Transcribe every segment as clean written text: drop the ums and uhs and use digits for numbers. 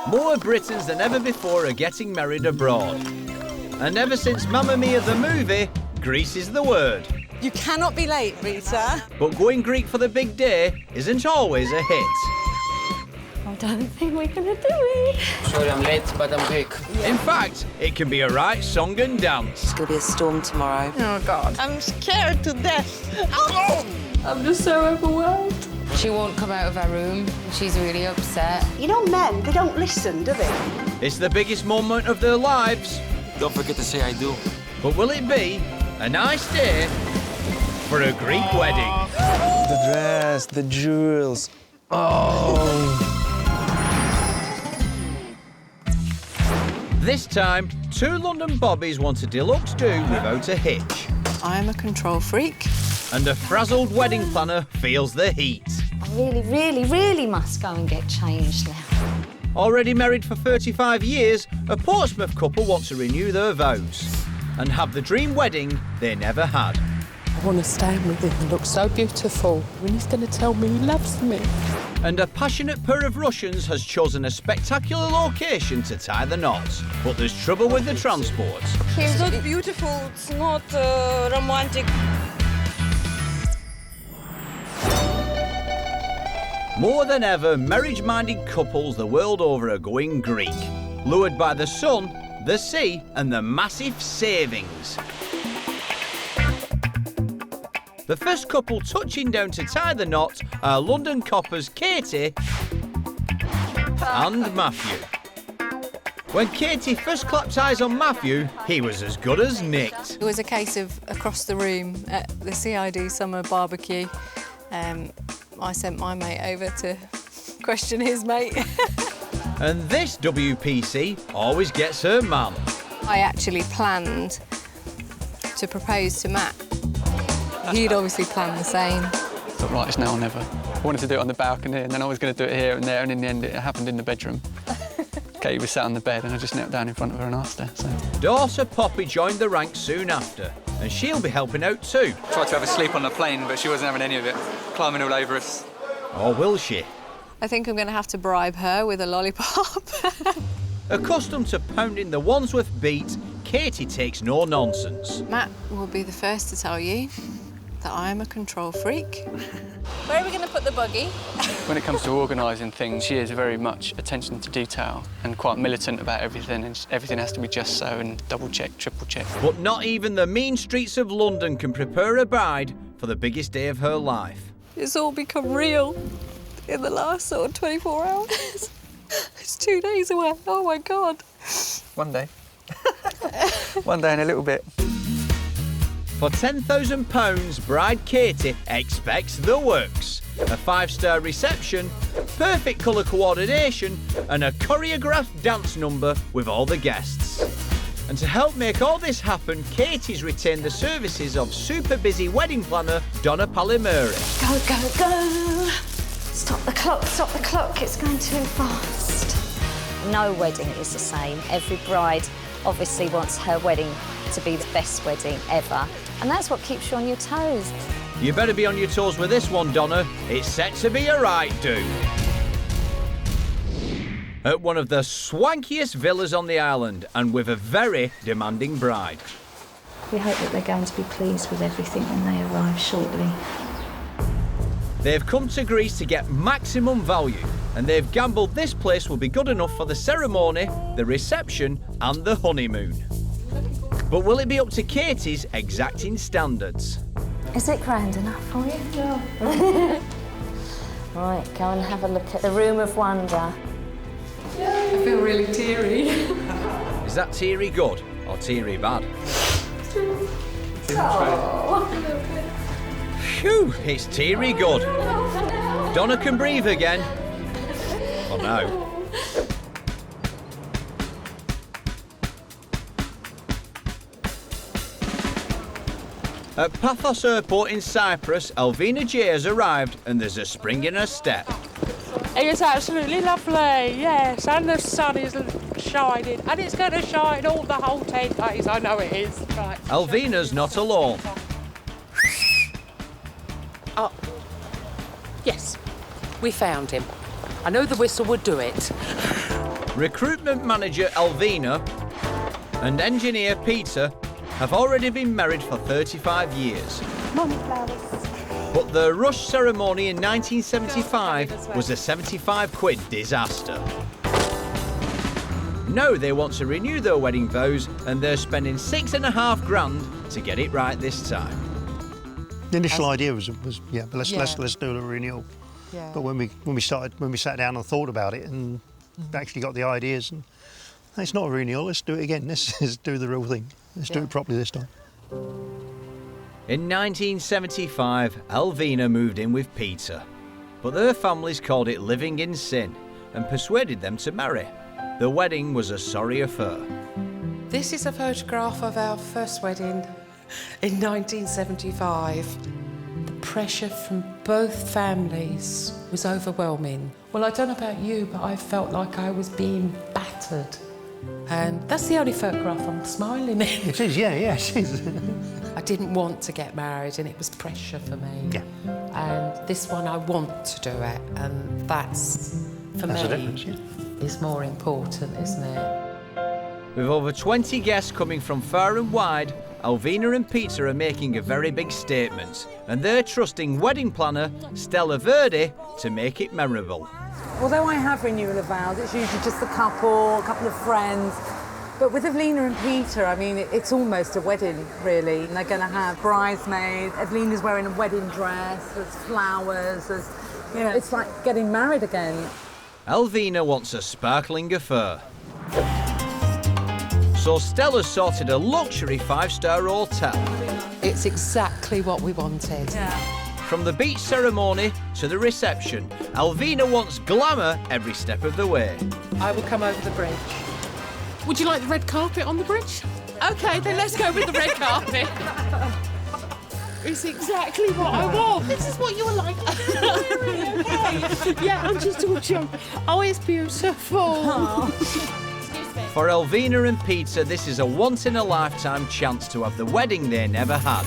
More Britons than ever before are getting married abroad. And ever since Mamma Mia the movie, Greece is the word. You cannot be late, Rita. But going Greek for the big day isn't always a hit. I don't think we're going to do it. Sorry I'm late, but I'm Greek. In fact, it can be a right song and dance. It's going to be a storm tomorrow. Oh, God. I'm scared to death. I'm just so overwhelmed. She won't come out of her room. She's really upset. You know, men, they don't listen, do they? It's the biggest moment of their lives. Don't forget to say I do. But will it be a nice day for a Greek wedding? The dress, the jewels. Oh. This time, two London bobbies want a deluxe do without a hitch. I'm a control freak. And a frazzled wedding planner feels the heat. I really must go and get changed now. Already married for 35 years, a Portsmouth couple want to renew their vows and have the dream wedding they never had. I want to stand with him. He looks so beautiful. When he's going to tell me he loves me. And a passionate pair of Russians has chosen a spectacular location to tie the knots. But there's trouble with the transport. It's not beautiful, it's not romantic. More than ever, marriage-minded couples the world over are going Greek, lured by the sun, the sea and the massive savings. The first couple touching down to tie the knot are London coppers Katy and Matthew. When Katy first clapped eyes on Matthew, he was as good as nicked. It was a case of across the room at the CID summer barbecue. I sent my mate over to question his mate. And this WPC always gets her man. I actually planned to propose to Matt. He'd obviously planned the same. But right, it's now or never. I wanted to do it on the balcony and then I was going to do it here and there, and in the end it happened in the bedroom. Katy was sat on the bed and I just knelt down in front of her and asked her. So. Daughter Poppy joined the ranks soon after, and she'll be helping out too. Tried to have a sleep on the plane, but she wasn't having any of it, climbing all over us. Or will she? I think I'm going to have to bribe her with a lollipop. Accustomed to pounding the Wandsworth beat, Katy takes no nonsense. Matt will be the first to tell you that I am a control freak. Where are we going to put the buggy? When it comes to organising things, she is very much attention to detail and quite militant about everything, and everything has to be just so and double-check, triple-check. But not even the mean streets of London can prepare a bride for the biggest day of her life. It's all become real in the last sort of 24 hours. It's 2 days away. Oh, my God. One day. One day and a little bit. For £10,000, bride Katy expects the works. A 5-star reception, perfect colour coordination and a choreographed dance number with all the guests. And to help make all this happen, Katy's retained the services of super busy wedding planner Donna Palimuri. Go, go, go. Stop the clock, it's going too fast. No wedding is the same. Every bride obviously wants her wedding to be the best wedding ever. And that's what keeps you on your toes. You better be on your toes with this one, Donna. It's set to be a right do. At one of the swankiest villas on the island and with a very demanding bride. We hope that they're going to be pleased with everything when they arrive shortly. They've come to Greece to get maximum value, and they've gambled this place will be good enough for the ceremony, the reception and the honeymoon. But will it be up to Katy's exacting standards? Is it grand enough for you? Yeah. Right, go and have a look at the Room of Wonder. I feel really teary. Is that teary good or teary bad? Phew, it's teary good. Donna can breathe again. Oh no. At Paphos Airport in Cyprus, Elvina J has arrived and there's a spring in her step. It is absolutely lovely, yes, and the sun is shining, and it's going to shine all the whole 10 days, I know it is. Right. Elvina's not alone. Oh, yes, we found him. I know the whistle would do it. Recruitment manager Alvina and engineer Peter have already been married for 35 years. Morning flowers. But the rush ceremony in 1975 was a 75 quid disaster. Now they want to renew their wedding vows and they're spending $6.5 grand to get it right this time. The initial idea was yeah, but let's do a renewal. Yeah. But when we sat down and thought about it and actually got the ideas, and it's not a renewal. Let's do it again. Let's do the real thing. Let's do it properly this time. In 1975, Alvina moved in with Peter, but their families called it living in sin and persuaded them to marry. The wedding was a sorry affair. This is a photograph of our first wedding in 1975. The pressure from both families was overwhelming. Well, I don't know about you, but I felt like I was being battered. And that's the only photograph I'm smiling in. It is, yeah, it is. I didn't want to get married and it was pressure for me. Yeah. And this one, I want to do it. And that's, for That's me, the difference, yeah. is more important, isn't it? With over 20 guests coming from far and wide, Alvina and Peter are making a very big statement, and they're trusting wedding planner Stella Verdi to make it memorable. Although I have renewal of vows, it's usually just a couple of friends. But with Evelina and Peter, I mean, it's almost a wedding, really. And they're going to have bridesmaids. Evelina's wearing a wedding dress, there's flowers, there's, you know, it's like getting married again. Alvina wants a sparkling affair. So Stella's sorted a luxury 5-star hotel. It's exactly what we wanted. Yeah. From the beach ceremony to the reception, Alvina wants glamour every step of the way. I will come over the bridge. Would you like the red carpet on the bridge? OK, then let's go with the red carpet. It's exactly what I want. This is what you were like. Okay. Yeah, I'm just all joking. Oh, it's beautiful. For Alvina and Peter, this is a once-in-a-lifetime chance to have the wedding they never had.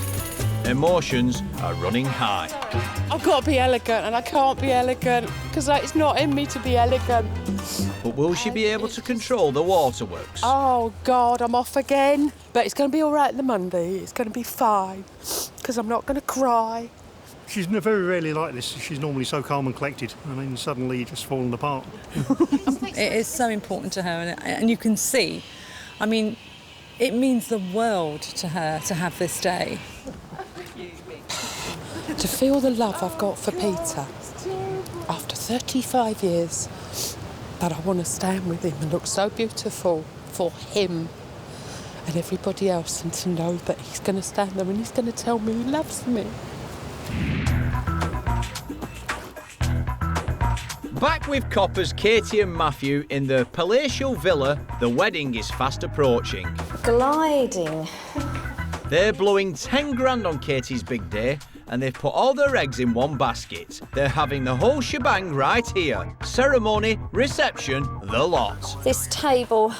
Emotions are running high. I've got to be elegant, and I can't be elegant because it's not in me to be elegant. But will she be able to control the waterworks? Oh, God, I'm off again. But it's going to be all right on the Monday. It's going to be fine because I'm not going to cry. She's very rarely like this. She's normally so calm and collected, and then suddenly just falling apart. It is so important to her, and you can see, I mean, it means the world to her to have this day. To feel the love I've got for Peter after 35 years, that I want to stand with him and look so beautiful for him and everybody else, and to know that he's going to stand there and he's going to tell me he loves me. Back with coppers Katy and Matthew in the palatial villa, the wedding is fast approaching. Gliding. They're blowing 10 grand on Katy's big day, and they've put all their eggs in one basket. They're having the whole shebang right here. Ceremony, reception, the lot. This table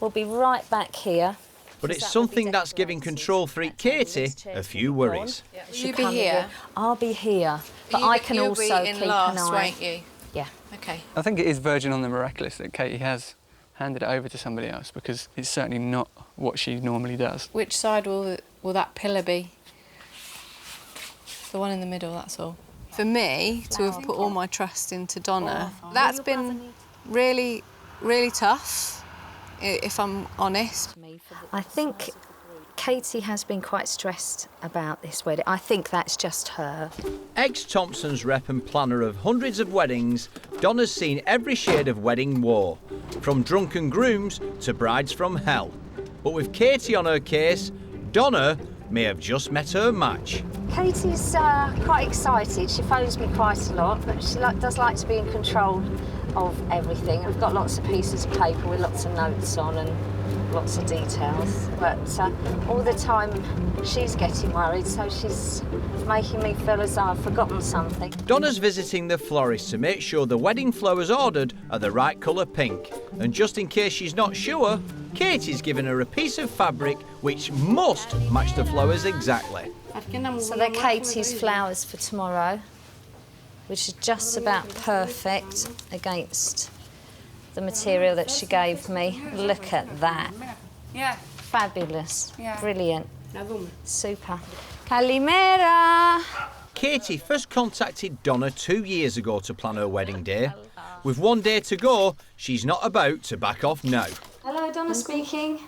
will be right back here. But it's something that's giving control freak Katy a few worries. Will you be here? I'll be here, but I can you'll also be in keep last, an eye. won't you? Yeah. Okay. I think it is verging on the miraculous that Katy has handed it over to somebody else, because it's certainly not what she normally does. Which side will that pillar be? The one in the middle, that's all. For me, to have put all my trust into Donna, that's been really, really tough, if I'm honest. I think Katy has been quite stressed about this wedding. I think that's just her. Ex-Thompson's rep and planner of hundreds of weddings, Donna's seen every shade of wedding woe, from drunken grooms to brides from hell. But with Katy on her case, Donna may have just met her match. Katy's quite excited. She phones me quite a lot, but she does like to be in control of everything. We've got lots of pieces of paper with lots of notes on and lots of details, but all the time she's getting worried, so she's making me feel as though I've forgotten something. Donna's visiting the florist to make sure the wedding flowers ordered are the right colour pink, and just in case she's not sure, Katy's given her a piece of fabric which must match the flowers exactly. So they're Katy's flowers for tomorrow, which is just about perfect against the material that she gave me. Look at that. Yeah. Fabulous. Yeah. Brilliant. Super. Kalimera. Katy first contacted Donna 2 years ago to plan her wedding day. With 1 day to go, she's not about to back off now. Hello, Donna speaking.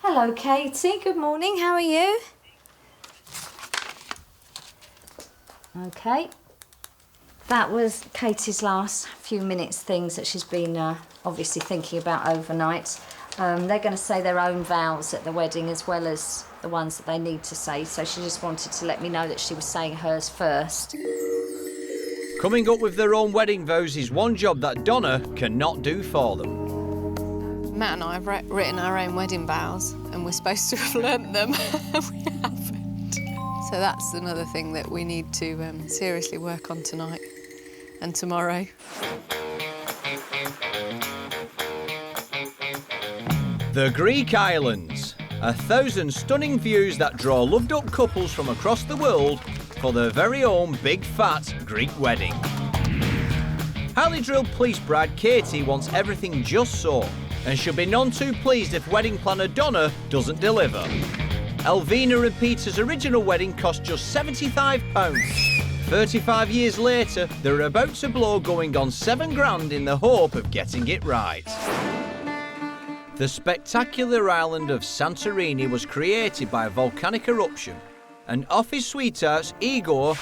Hello, Katy. Good morning. How are you? OK. That was Katy's last few minutes things that she's been obviously thinking about overnight. They're going to say their own vows at the wedding as well as the ones that they need to say, so she just wanted to let me know that she was saying hers first. Coming up with their own wedding vows is one job that Donna cannot do for them. Matt and I have written our own wedding vows, and we're supposed to have learnt them, and we haven't. So that's another thing that we need to seriously work on tonight and tomorrow. The Greek Islands. 1,000 stunning views that draw loved-up couples from across the world for their very own big fat Greek wedding. Highly drilled police bride Katy wants everything just so, and she'll be none too pleased if wedding planner Donna doesn't deliver. Elvina and Peter's original wedding cost just £75. 35 years later, they're about to blow going on £7,000 in the hope of getting it right. The spectacular island of Santorini was created by a volcanic eruption, and off his sweethearts Igor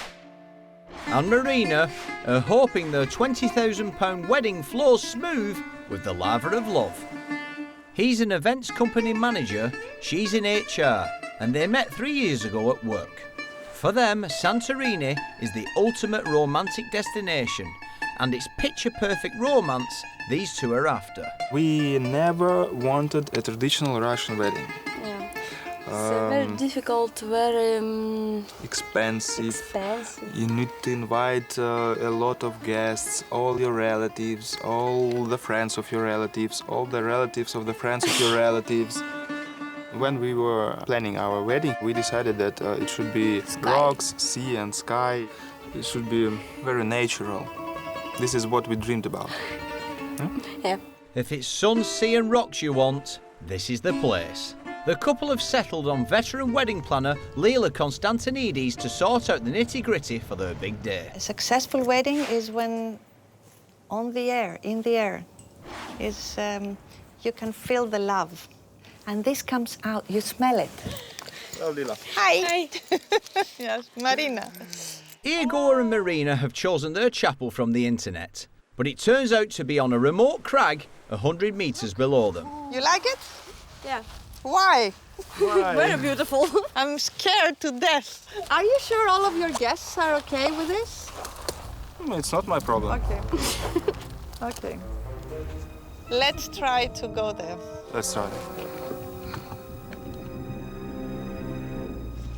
and Marina are hoping their £20,000 wedding flows smooth with the lava of love. He's an events company manager, she's in HR, and they met 3 years ago at work. For them, Santorini is the ultimate romantic destination, and it's picture-perfect romance these two are after. We never wanted a traditional Russian wedding. Yeah. It's very difficult, very Expensive. You need to invite a lot of guests, all your relatives, all the friends of your relatives, all the relatives of the friends of your relatives. When we were planning our wedding, we decided that it should be rocks, sea and sky. It should be very natural. This is what we dreamed about. Yeah. If it's sun, sea and rocks you want, this is the place. The couple have settled on veteran wedding planner Leila Constantinides to sort out the nitty-gritty for their big day. A successful wedding is when on the air, in the air, is you can feel the love. And this comes out, you smell it. Oh, Leila. Hi. Yes, Marina. Igor and Marina have chosen their chapel from the internet, but it turns out to be on a remote crag 100 metres below them. You like it? Yeah. Why? Very beautiful. I'm scared to death. Are you sure all of your guests are okay with this? It's not my problem. Okay. Okay. Let's try to go there. Let's try.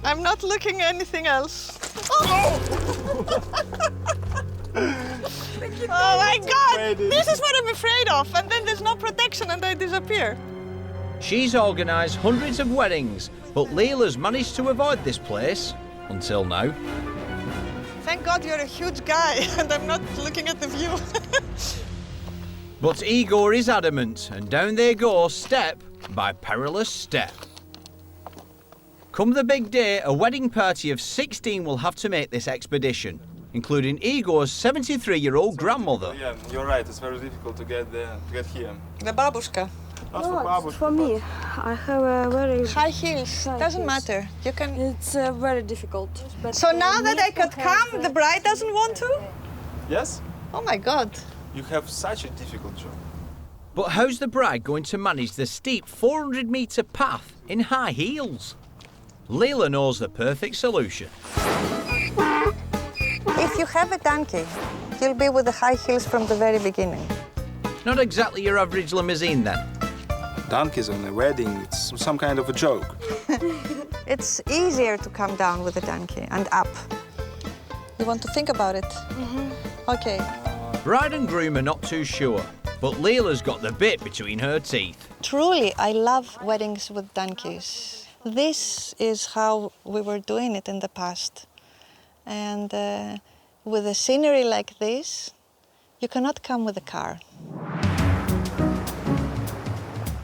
I'm not looking at anything else. Oh, oh my God! This is what I'm afraid of. And then there's no protection and they disappear. She's organised hundreds of weddings, but Leila's managed to avoid this place until now. Thank God you're a huge guy and I'm not looking at the view. But Igor is adamant, and down they go step by perilous step. Come the big day, a wedding party of 16 will have to make this expedition, including Igor's 73-year-old grandmother. Yeah, you're right. It's very difficult to get there, to get here. The babushka. For me, I have a very high heels. Doesn't matter. You can. It's very difficult. But so now that I could come, the bride doesn't want to? Yes? Oh my God. You have such a difficult job. But how's the bride going to manage the steep 400-metre path in high heels? Leila knows the perfect solution. If you have a donkey, you'll be with the high heels from the very beginning. Not exactly your average limousine then. Donkeys on a wedding, it's some kind of a joke. It's easier to come down with a donkey and up. You want to think about it? Okay. Bride and groom are not too sure, but Leila's got the bit between her teeth. Truly, I love weddings with donkeys. This is how we were doing it in the past. And with a scenery like this, you cannot come with a car.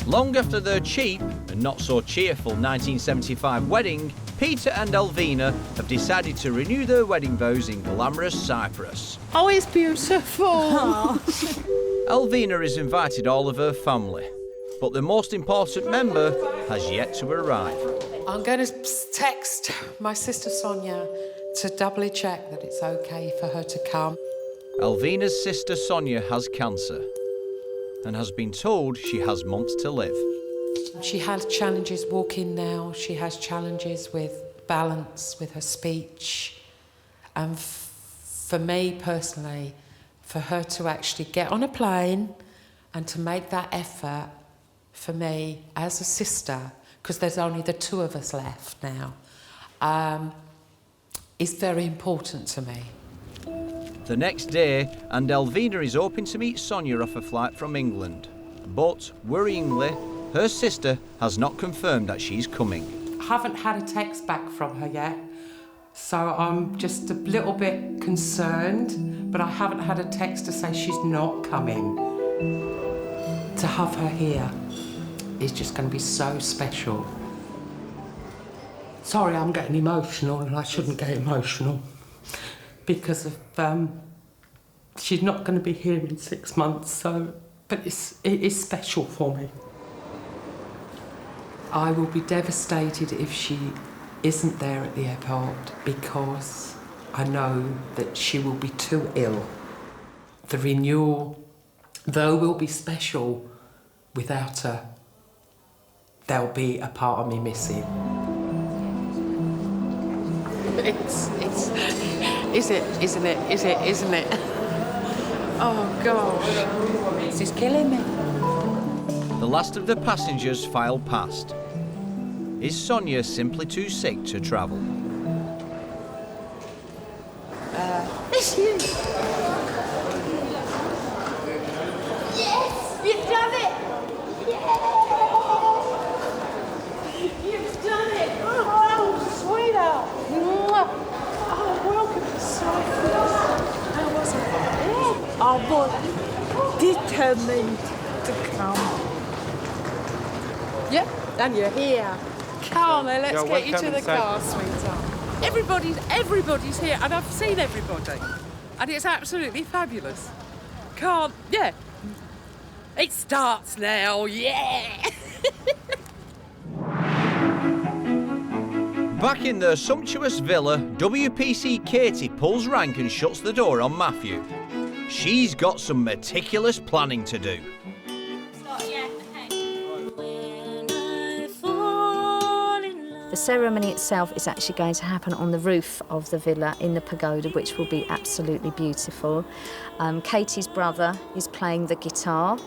Long after their cheap and not so cheerful 1975 wedding, Peter and Elvina have decided to renew their wedding vows in glamorous Cyprus. Oh, it's beautiful. Elvina has invited all of her family, but the most important member has yet to arrive. I'm going to text my sister Sonia to doubly check that it's okay for her to come. Elvina's sister Sonia has cancer and has been told she has months to live. She has challenges walking now. She has challenges with balance, with her speech. And for me personally, for her to actually get on a plane and to make that effort for me as a sister, because there's only the two of us left now, is very important to me. The next day, and Elvina is hoping to meet Sonia off a flight from England. But, worryingly, her sister has not confirmed that she's coming. I haven't had a text back from her yet, so I'm just a little bit concerned, but I haven't had a text to say she's not coming. To have her here is just going to be so special. Sorry, I'm getting emotional, and I shouldn't get emotional because of she's not going to be here in 6 months. So, but it is special for me. I will be devastated if she isn't there at the airport because I know that she will be too ill. The renewal, though, will be special. Without her, there'll be a part of me missing. Isn't it? Oh, gosh. This is killing me. The last of the passengers filed past. Is Sonia simply too sick to travel? It's you. Yes, you've done it. You've done it. Oh, sweetheart. Oh, welcome to Cyprus. How was it? I was determined to come. Yep, and you're here. Come on then, let's get you to the car, sweetheart. Everybody's here, and I've seen everybody. And it's absolutely fabulous. Yeah. It starts now, yeah! Back in their sumptuous villa, WPC Katy pulls rank and shuts the door on Matthew. She's got some meticulous planning to do. The ceremony itself is actually going to happen on the roof of the villa in the pagoda, which will be absolutely beautiful. Katy's brother is playing the guitar.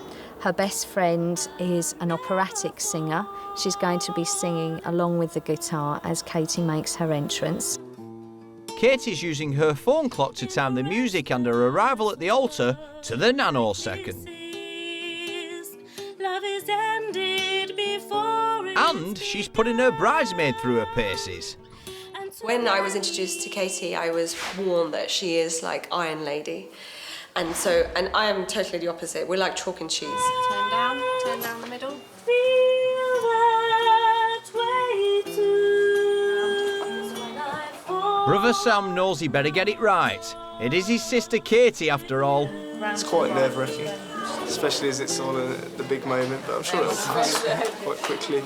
Her best friend is an operatic singer. She's going to be singing along with the guitar as Katy makes her entrance. Katy's using her phone clock to time the music and her arrival at the altar to the nanosecond. And she's putting her bridesmaid through her paces. When I was introduced to Katy, I was warned that she is like Iron Lady. And I am totally the opposite. We're like chalk and cheese. Turn down the middle. Brother Sam knows he better get it right. It is his sister Katy after all. It's quite nerve-wracking, especially as it's on the big moment, but I'm sure it'll pass quite quickly.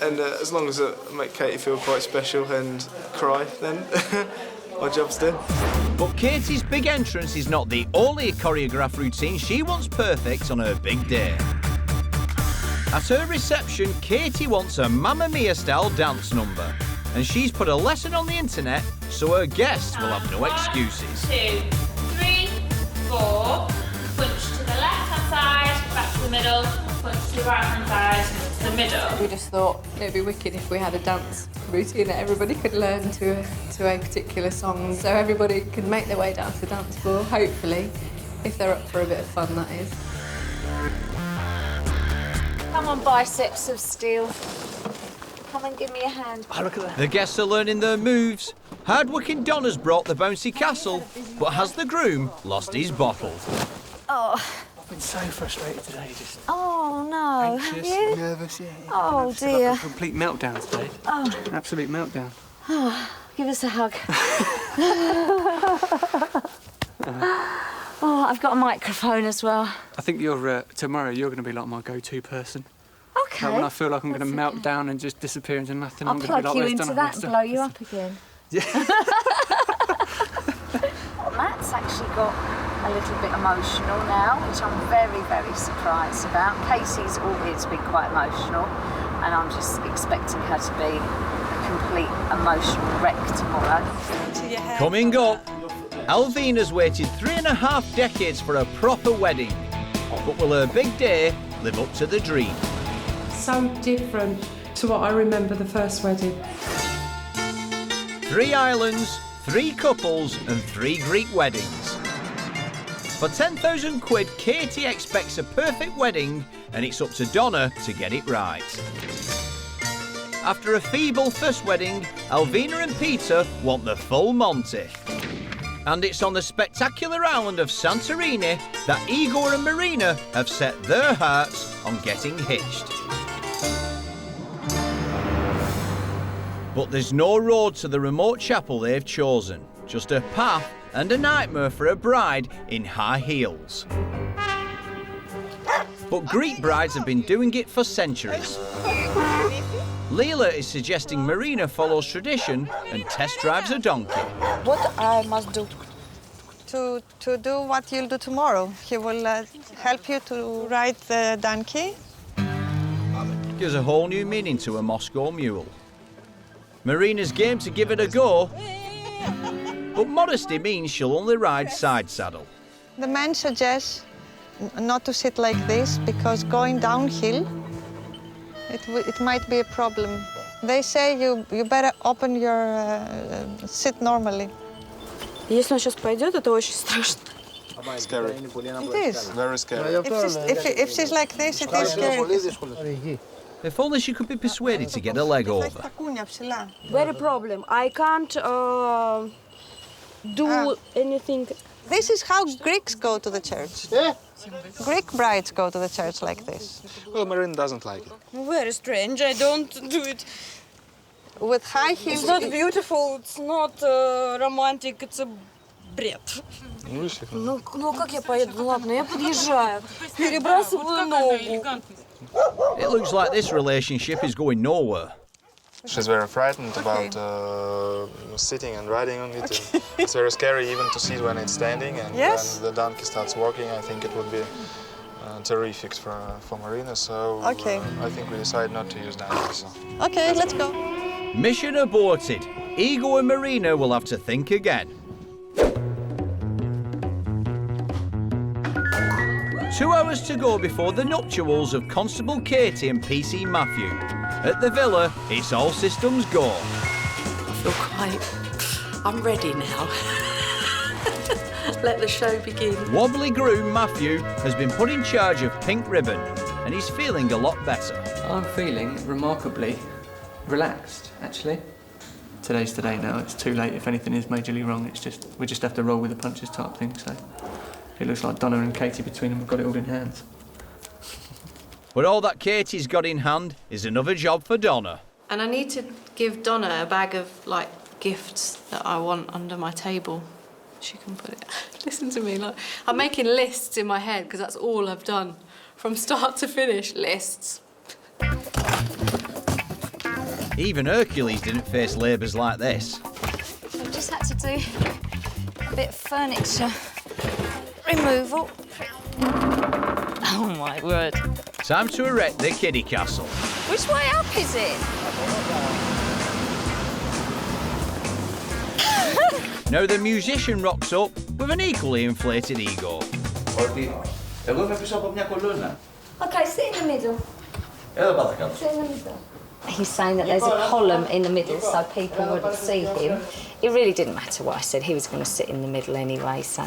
And as long as I make Katy feel quite special and cry, then my job's done. But Katy's big entrance is not the only choreographed routine she wants perfect on her big day. At her reception, Katy wants a Mamma Mia-style dance number, and she's put a lesson on the internet so her guests will have no excuses. 1, 2, 3, 4. Punch to the left-hand side, back to the middle. Punch to the right-hand side, to the middle. We just thought it'd be wicked if we had a dance routine that everybody could learn to a particular song, so everybody could make their way down to the dance floor, hopefully, if they're up for a bit of fun, that is. Come on, biceps of steel. Come and give me a hand. Oh, look at that. The guests are learning their moves. Hard-working Donna's brought the bouncy castle, but has the groom lost his bottle? Oh, I've been so frustrated today, just Oh, no. anxious, Have you? nervous, yeah. Oh, I've just had, dear. like, a complete meltdown today. Oh. An absolute meltdown. Oh, give us a hug. Oh, I've got a microphone as well. I think you're tomorrow you're going to be like my go-to person. Okay. Like when I feel like I'm going to melt down and just disappear into nothing, I'll I'm going to be plug like, you into that and blow you up again. Matt's actually got a little bit emotional now, which I'm very, very surprised about. Casey's always been quite emotional, and I'm just expecting her to be a complete emotional wreck tomorrow. Coming up, Alvina's waited 3.5 decades for a proper wedding. But will her big day live up to the dream? So different to what I remember the first wedding. 3 islands, 3 couples and 3 Greek weddings. For 10,000 quid, Katy expects a perfect wedding, and it's up to Donna to get it right. After a feeble first wedding, Alvina and Peter want the full Monty. And it's on the spectacular island of Santorini that Igor and Marina have set their hearts on getting hitched. But there's no road to the remote chapel they've chosen, just a path and a nightmare for a bride in high heels. But Greek brides have been doing it for centuries. Leela is suggesting Marina follows tradition and test drives a donkey. What I must do? To do what you'll do tomorrow. He will help you to ride the donkey. Gives a whole new meaning to a Moscow mule. Marina's game to give it a go, but modesty means she'll only ride side saddle. The man suggests not to sit like this because going downhill, it might be a problem. They say you better open your sit normally. Если он сейчас пойдет, это очень страшно. Scary. It is. Very scary. If she's like this, it is scary. If only she could be persuaded to get a leg over. Very problem. I can't do anything. This is how Greeks go to the church. Greek brides go to the church like this. Well, Marina doesn't like it. Very strange. I don't do it. With high heels. It's not beautiful. It's not romantic. It's a бред. Ну как я поеду? Ну ладно, я подъезжаю. Перебрасываю ногу. It looks like this relationship is going nowhere. She's very frightened about sitting and riding on it. It's very scary even to see it when it's standing, and when the donkey starts walking, I think it would be terrific for Marina. So I think we decided not to use donkey. So. Okay, let's go. Mission aborted. Igor and Marina will have to think again. 2 hours to go before the nuptials of Constable Katy and PC Matthew. At the villa, it's all systems go. I feel I'm ready now. Let the show begin. Wobbly groom Matthew has been put in charge of Pink Ribbon, and he's feeling a lot better. I'm feeling remarkably relaxed, actually. Today's today now. It's too late if anything is majorly wrong. We just have to roll with the punches type thing. So it looks like Donna and Katy between them have got it all in hand. But all that Katy's got in hand is another job for Donna. And I need to give Donna a bag of, like, gifts that I want under my table. She can put it... Listen to me, like, I'm making lists in my head because that's all I've done. From start to finish, lists. Even Hercules didn't face labours like this. I've just had to do a bit of furniture removal. Oh my word. Time to erect the kiddie castle. Which way up is it? Now the musician rocks up with an equally inflated ego. Okay, sit in the middle. Sit in the middle. He's saying that there's a column in the middle so people wouldn't see him. It really didn't matter what I said. He was going to sit in the middle anyway, so...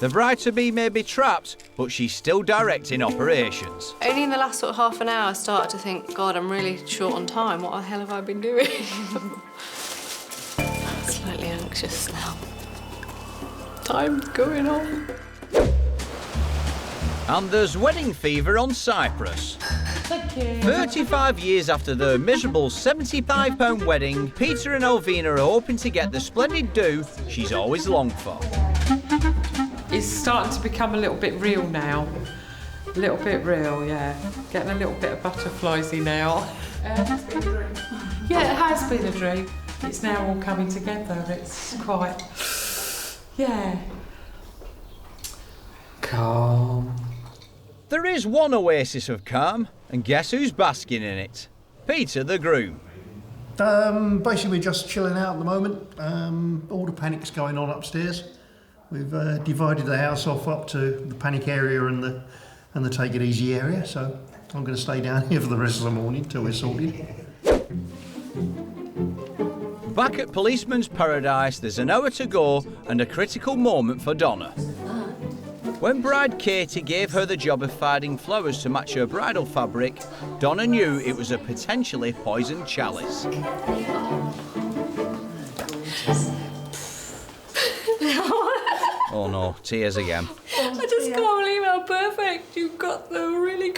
The bride-to-be may be trapped, but she's still directing operations. Only in the last sort of half an hour I started to think, God, I'm really short on time. What the hell have I been doing? Slightly anxious. anxious now. Time's going on. And there's wedding fever on Cyprus. Thank you. 35 years after their miserable £75 wedding, Peter and Elvina are hoping to get the splendid do she's always longed for. It's starting to become a little bit real now. A little bit real, yeah. Getting a little bit of butterfliesy now. It's been a dream. Yeah, it has been a dream. It's now all coming together. It's quite, yeah, calm. There is one oasis of calm, and guess who's basking in it? Peter, the groom. Basically, we're just chilling out at the moment. All the panic's going on upstairs. We've divided the house off up to the panic area and the take it easy area. So I'm going to stay down here for the rest of the morning till we're sorted. Back at Policeman's Paradise, there's an hour to go and a critical moment for Donna. When bride Katy gave her the job of finding flowers to match her bridal fabric, Donna knew it was a potentially poisoned chalice. Oh no, tears again. I just can't believe how perfect you've got them, really.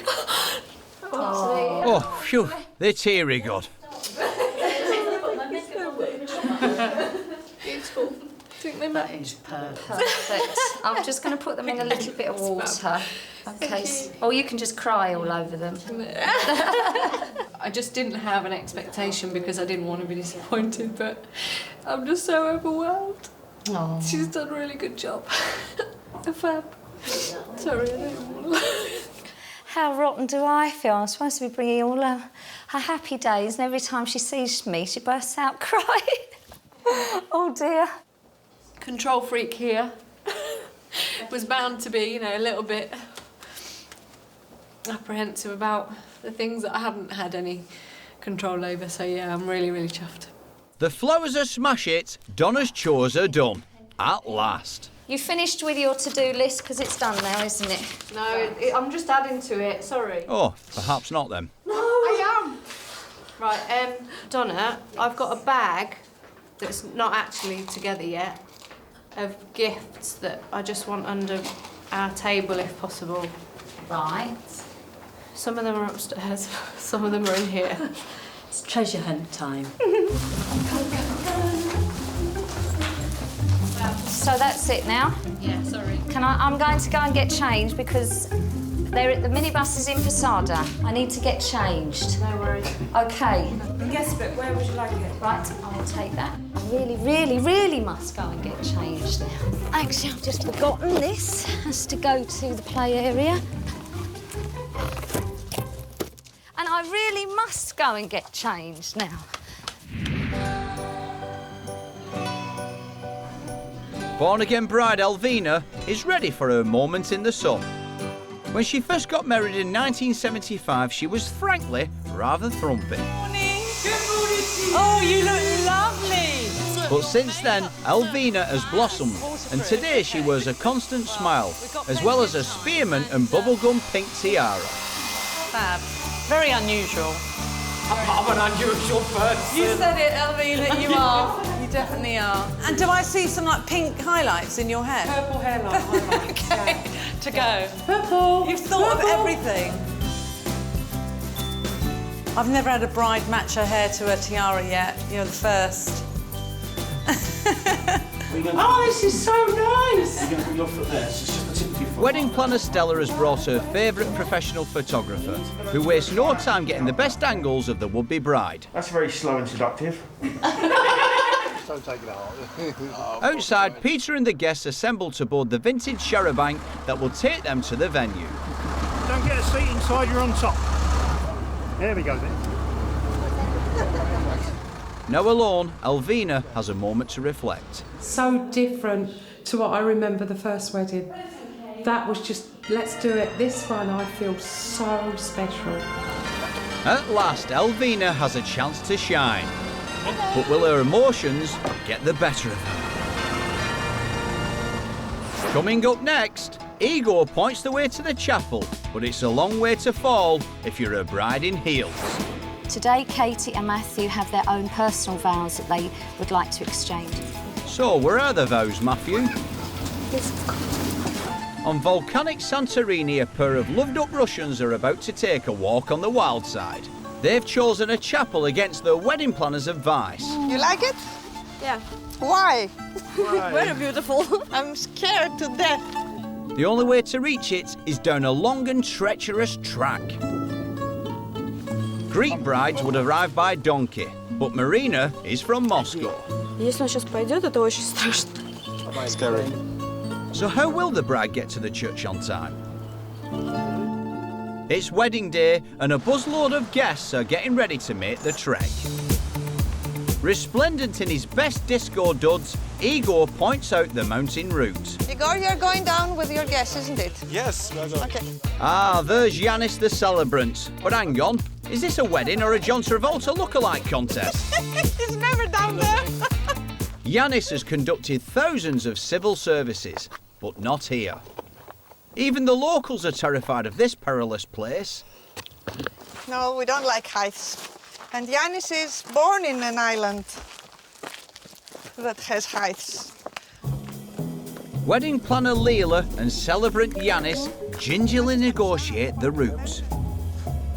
Oh, phew, they're teary good. Beautiful. Think they match? Perfect. I'm just going to put them in a little bit of water. Okay. Or you can just cry all over them. I just didn't have an expectation because I didn't want to be disappointed, but I'm just so overwhelmed. Oh. She's done a really good job. A fab. Sorry, I don't want to. How rotten do I feel? I'm supposed to be bringing all her happy days, and every time she sees me, she bursts out crying. Oh dear. Control freak here. Was bound to be, you know, a little bit apprehensive about the things that I hadn't had any control over. So yeah, I'm really, really chuffed. The flowers are smash it, Donna's chores are done. At last. You finished with your to-do list because it's done now, isn't it? No, I'm just adding to it, sorry. Oh, perhaps not then. No, I am. Right, Donna, I've got a bag that's not actually together yet of gifts that I just want under our table if possible. Right. Some of them are upstairs, some of them are in here. It's treasure hunt time. So that's it now? Yeah, sorry. I'm going to go and get changed because the minibus is in Posada. I need to get changed. No worries. Okay. Yes, but where would you like it? Right, I will take that. I really, really, really must go and get changed now. Actually, I've just forgotten this. Has to go to the play area. And I really must go and get changed now. Born-again bride Elvina is ready for her moment in the sun. When she first got married in 1975, she was frankly rather thrumpy. Oh, you look lovely! But since then, Elvina has blossomed, and today she wears a constant smile, as well as a spearmint and bubblegum pink tiara. Fab. Very unusual. I'm an unusual person. You said it, Elvina, you are. You definitely are. And do I see some like pink highlights in your hair? Purple hairline highlights. Okay, to go. Purple. You've thought of everything. I've never had a bride match her hair to a tiara yet. You're the first. Oh, this is so nice! You're going to put your foot there. It's just the tip of your foot. Wedding planner Stella has brought her favourite professional photographer, who wastes no time getting the best angles of the would-be bride. That's very slow and seductive. Don't take it out. Outside, Peter and the guests assemble to board the vintage charabanc that will take them to the venue. Don't get a seat inside, you're on top. There we go then. Now alone, Elvina has a moment to reflect. So different to what I remember the first wedding. That was just, let's do it. This one I feel so special. At last, Elvina has a chance to shine. But will her emotions get the better of her? Coming up next, ego points the way to the chapel, but it's a long way to fall if you're a bride in heels. Today, Katy and Matthew have their own personal vows that they would like to exchange. So, where are the vows, Matthew? On volcanic Santorini, a pair of loved-up Russians are about to take a walk on the wild side. They've chosen a chapel against their wedding planner's advice. You like it? Yeah. Why? Very beautiful. I'm scared to death. The only way to reach it is down a long and treacherous track. Greek brides would arrive by donkey, but Marina is from Moscow. Если он сейчас пойдет, это очень страшно. Scary. So how will the bride get to the church on time? It's wedding day and a buzzload of guests are getting ready to make the trek. Resplendent in his best disco duds, Igor points out the mountain route. Igor, you're going down with your guests, isn't it? Yes, we are going. Okay. Ah, there's Yanis the celebrant. But hang on, is this a wedding or a John Travolta lookalike contest? He's never down there. Yanis has conducted thousands of civil services, but not here. Even the locals are terrified of this perilous place. No, we don't like heights. And Yanis is born in an island that has heights. Wedding planner Leela and celebrant Yanis gingerly negotiate the route,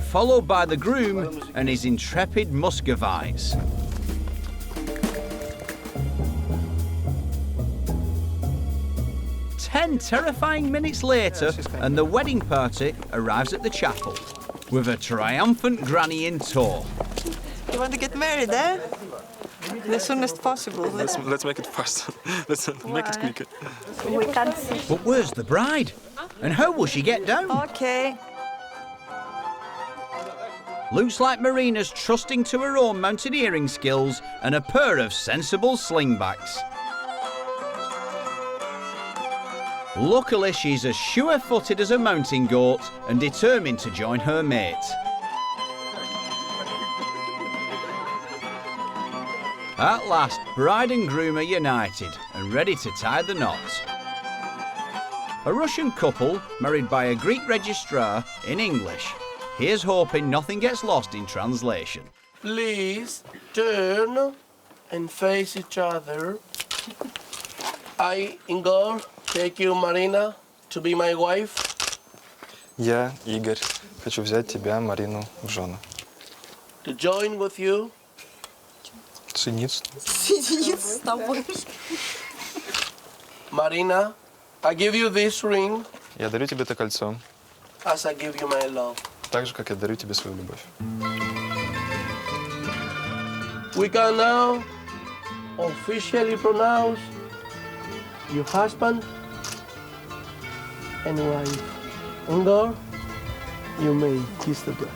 followed by the groom and his intrepid Muscovites. Ten terrifying minutes later, and the wedding party arrives at the chapel, with a triumphant granny in tow. You want to get married, eh? As soon as possible. Let's make it fast. Let's make it quicker. We can't see. But where's the bride? And how will she get down? Okay. Looks like Marina's trusting to her own mountaineering skills and a pair of sensible slingbacks. Luckily, she's as sure-footed as a mountain goat and determined to join her mate. At last, bride and groom are united and ready to tie the knot. A Russian couple, married by a Greek registrar in English. Here's hoping nothing gets lost in translation. Please turn and face each other. I, Igor, take you, Marina, to be my wife. Я, Игорь, хочу взять тебя, Марину, в жены. To join with you. Соединиться. Соединиться с тобой. Marina, I give you this ring. Я дарю тебе это кольцо, As I give you my love. так же, как я дарю тебе свою любовь. We can now officially pronounce you husband and wife. Igor, you may kiss the bride.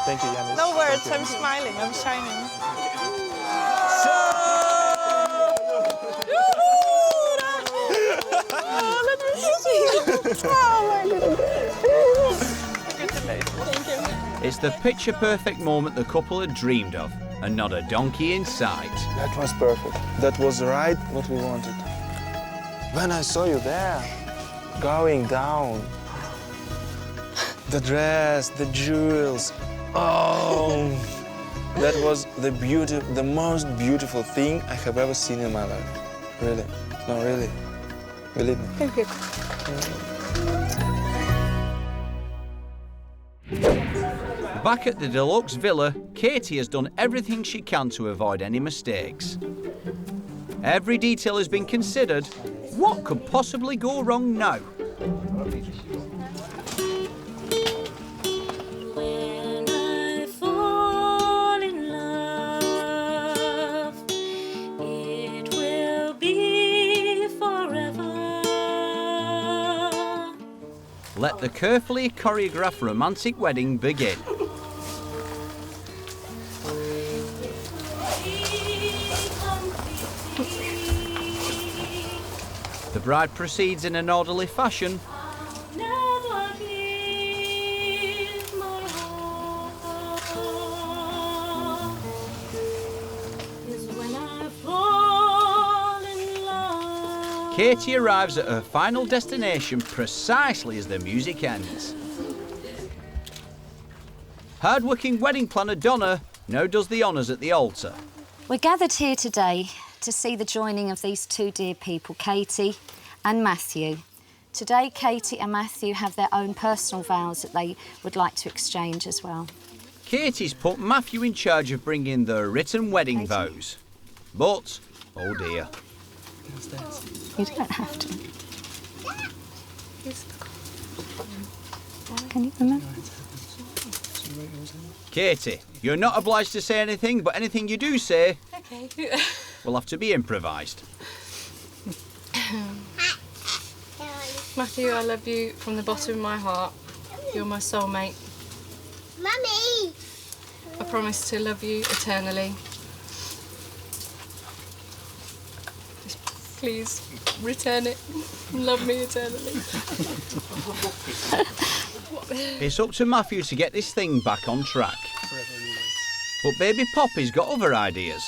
Thank you, Yanis. No words, I'm smiling, I'm shining. It's the picture-perfect moment the couple had dreamed of, and not a donkey in sight. That was perfect. That was right what we wanted. When I saw you there, going down, the dress, the jewels, oh, that was the most beautiful thing I have ever seen in my life. Really, no, really, believe me. Thank you. Back at the deluxe villa, Katy has done everything she can to avoid any mistakes. Every detail has been considered. What could possibly go wrong now? When I fall in love, it will be forever. Let the carefully choreographed romantic wedding begin. The bride proceeds in an orderly fashion. Never give my heart. Is when I fall in love. Katy arrives at her final destination precisely as the music ends. Hard-working wedding planner Donna now does the honours at the altar. We're gathered here today to see the joining of these two dear people, Katy and Matthew. Today, Katy and Matthew have their own personal vows that they would like to exchange as well. Katy's put Matthew in charge of bringing the written wedding vows. But, oh dear. You don't have to. Can you remember? Katy, you're not obliged to say anything, but anything you do say Okay. will have to be improvised. Matthew, I love you from the bottom of my heart. You're my soulmate. Mummy! I promise to love you eternally. Just please return it. Love me eternally. It's up to Matthew to get this thing back on track. But baby Poppy's got other ideas.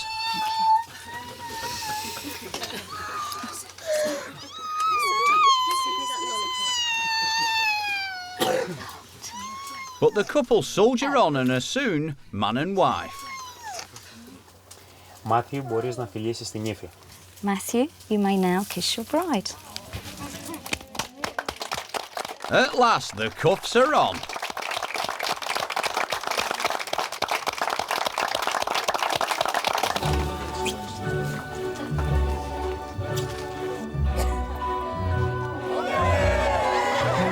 But the couple soldier on and are soon man and wife. Matthew, μπορείς να φιλήσεις την ύφη. Matthew, you may now kiss your bride. At last, the cuffs are on.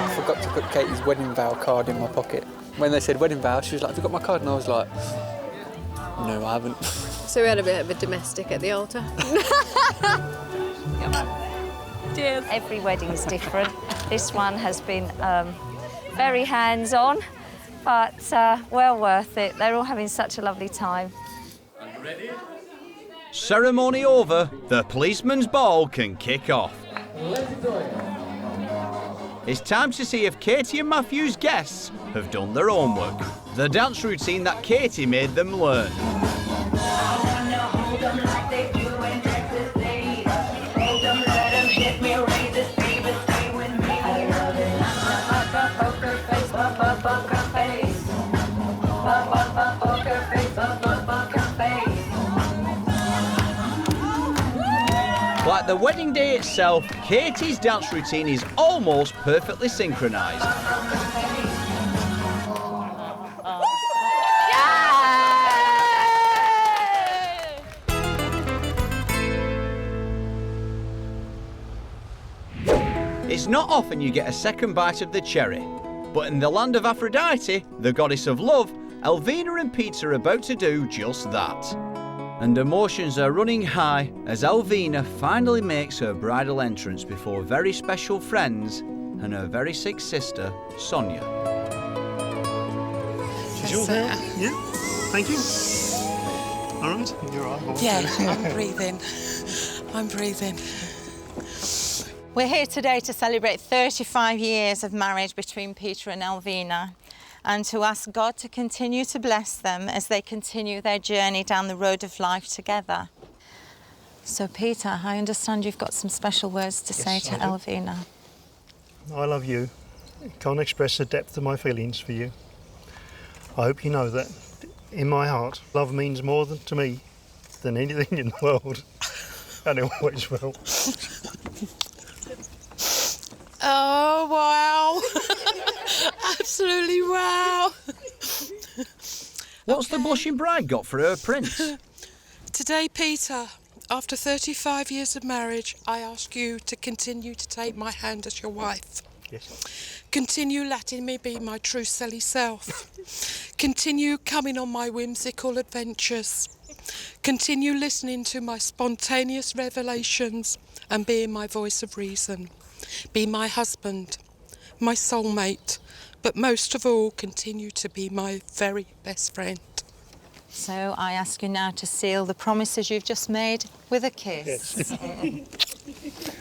I forgot to put Katie's wedding vow card in my pocket. When they said wedding vow, she was like, have you got my card? And I was like, no, I haven't. So we had a bit of a domestic at the altar. Cheers. Every wedding is different. This one has been very hands-on, but well worth it. They're all having such a lovely time. Are you ready? Ceremony over, the policeman's ball can kick off. It's time to see if Katy and Matthew's guests have done their homework. The dance routine that Katy made them learn. Like the wedding day itself, Katy's dance routine is almost perfectly synchronised. It's not often you get a second bite of the cherry, but in the land of Aphrodite, the goddess of love, Elvina and Peter are about to do just that. And emotions are running high as Elvina finally makes her bridal entrance before very special friends and her very sick sister, Sonia. She's all there? Yeah? Thank you. All right? You're all right. Yeah, I'm breathing. I'm breathing. We're here today to celebrate 35 years of marriage between Peter and Elvina, and to ask God to continue to bless them as they continue their journey down the road of life together. So, Peter, I understand you've got some special words to say to Elvina. I love you. Can't express the depth of my feelings for you. I hope you know that in my heart, love means more to me than anything in the world, and it always will. Oh, wow. Absolutely wow. What's the blushing bride got for her prince? Today, Peter, after 35 years of marriage, I ask you to continue to take my hand as your wife. Yes. Continue letting me be my true silly self. Continue coming on my whimsical adventures. Continue listening to my spontaneous revelations and being my voice of reason. Be my husband, my soulmate, but most of all, continue to be my very best friend. So I ask you now to seal the promises you've just made with a kiss. Yes.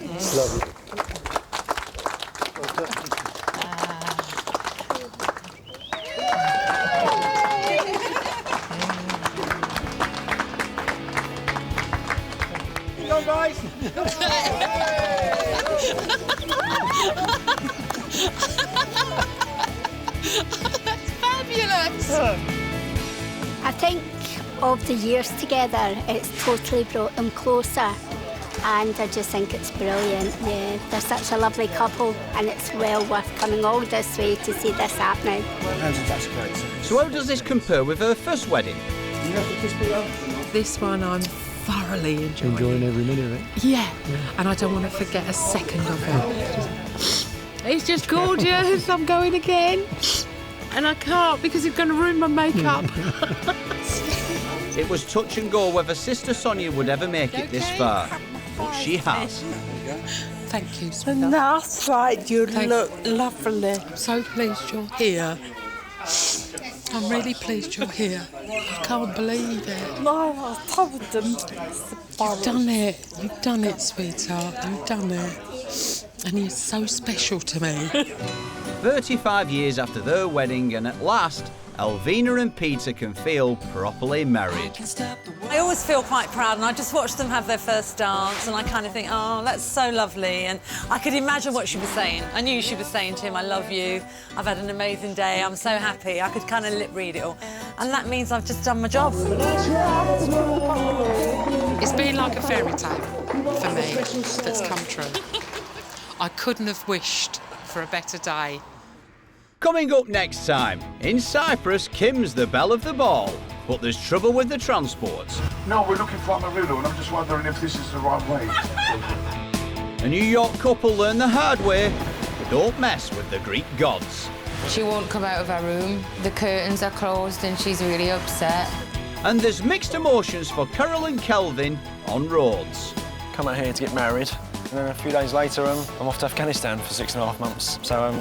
It's lovely. Go, guys! of the years together, it's totally brought them closer. And I just think it's brilliant. Yeah, they're such a lovely couple, and it's well worth coming all this way to see this happening. So how does this compare with her first wedding? This one I'm thoroughly enjoying every minute of it. Yeah, and I don't want to forget a second of it. It's just gorgeous. I'm going again. And I can't because it's going to ruin my makeup. It was touch and go whether Sister Sonia would ever make it this far, but she has. Thank you, And that's right, you look lovely. I'm so pleased you're here. I'm really pleased you're here. I can't believe it. No, I told them. You've done it. You've done it, sweetheart. You've done it. And you're so special to me. 35 years after their wedding, and at last, Elvina and Peter can feel properly married. I always feel quite proud, and I just watched them have their first dance, and I kind of think, oh, that's so lovely. And I could imagine what she was saying. I knew she was saying to him, I love you, I've had an amazing day, I'm so happy. I could kind of lip read it all. And that means I've just done my job. It's been like a fairy tale for me that's come true. I couldn't have wished for a better day. Coming up next time, in Cyprus, Kim's the belle of the ball, but there's trouble with the transport. No, we're looking for Amarillo, and I'm just wondering if this is the right way. A New York couple learn the hard way, don't mess with the Greek gods. She won't come out of her room. The curtains are closed and she's really upset. And there's mixed emotions for Carol and Kelvin on Rhodes. Come out here to get married, and then a few days later, I'm off to Afghanistan for 6.5 months. So,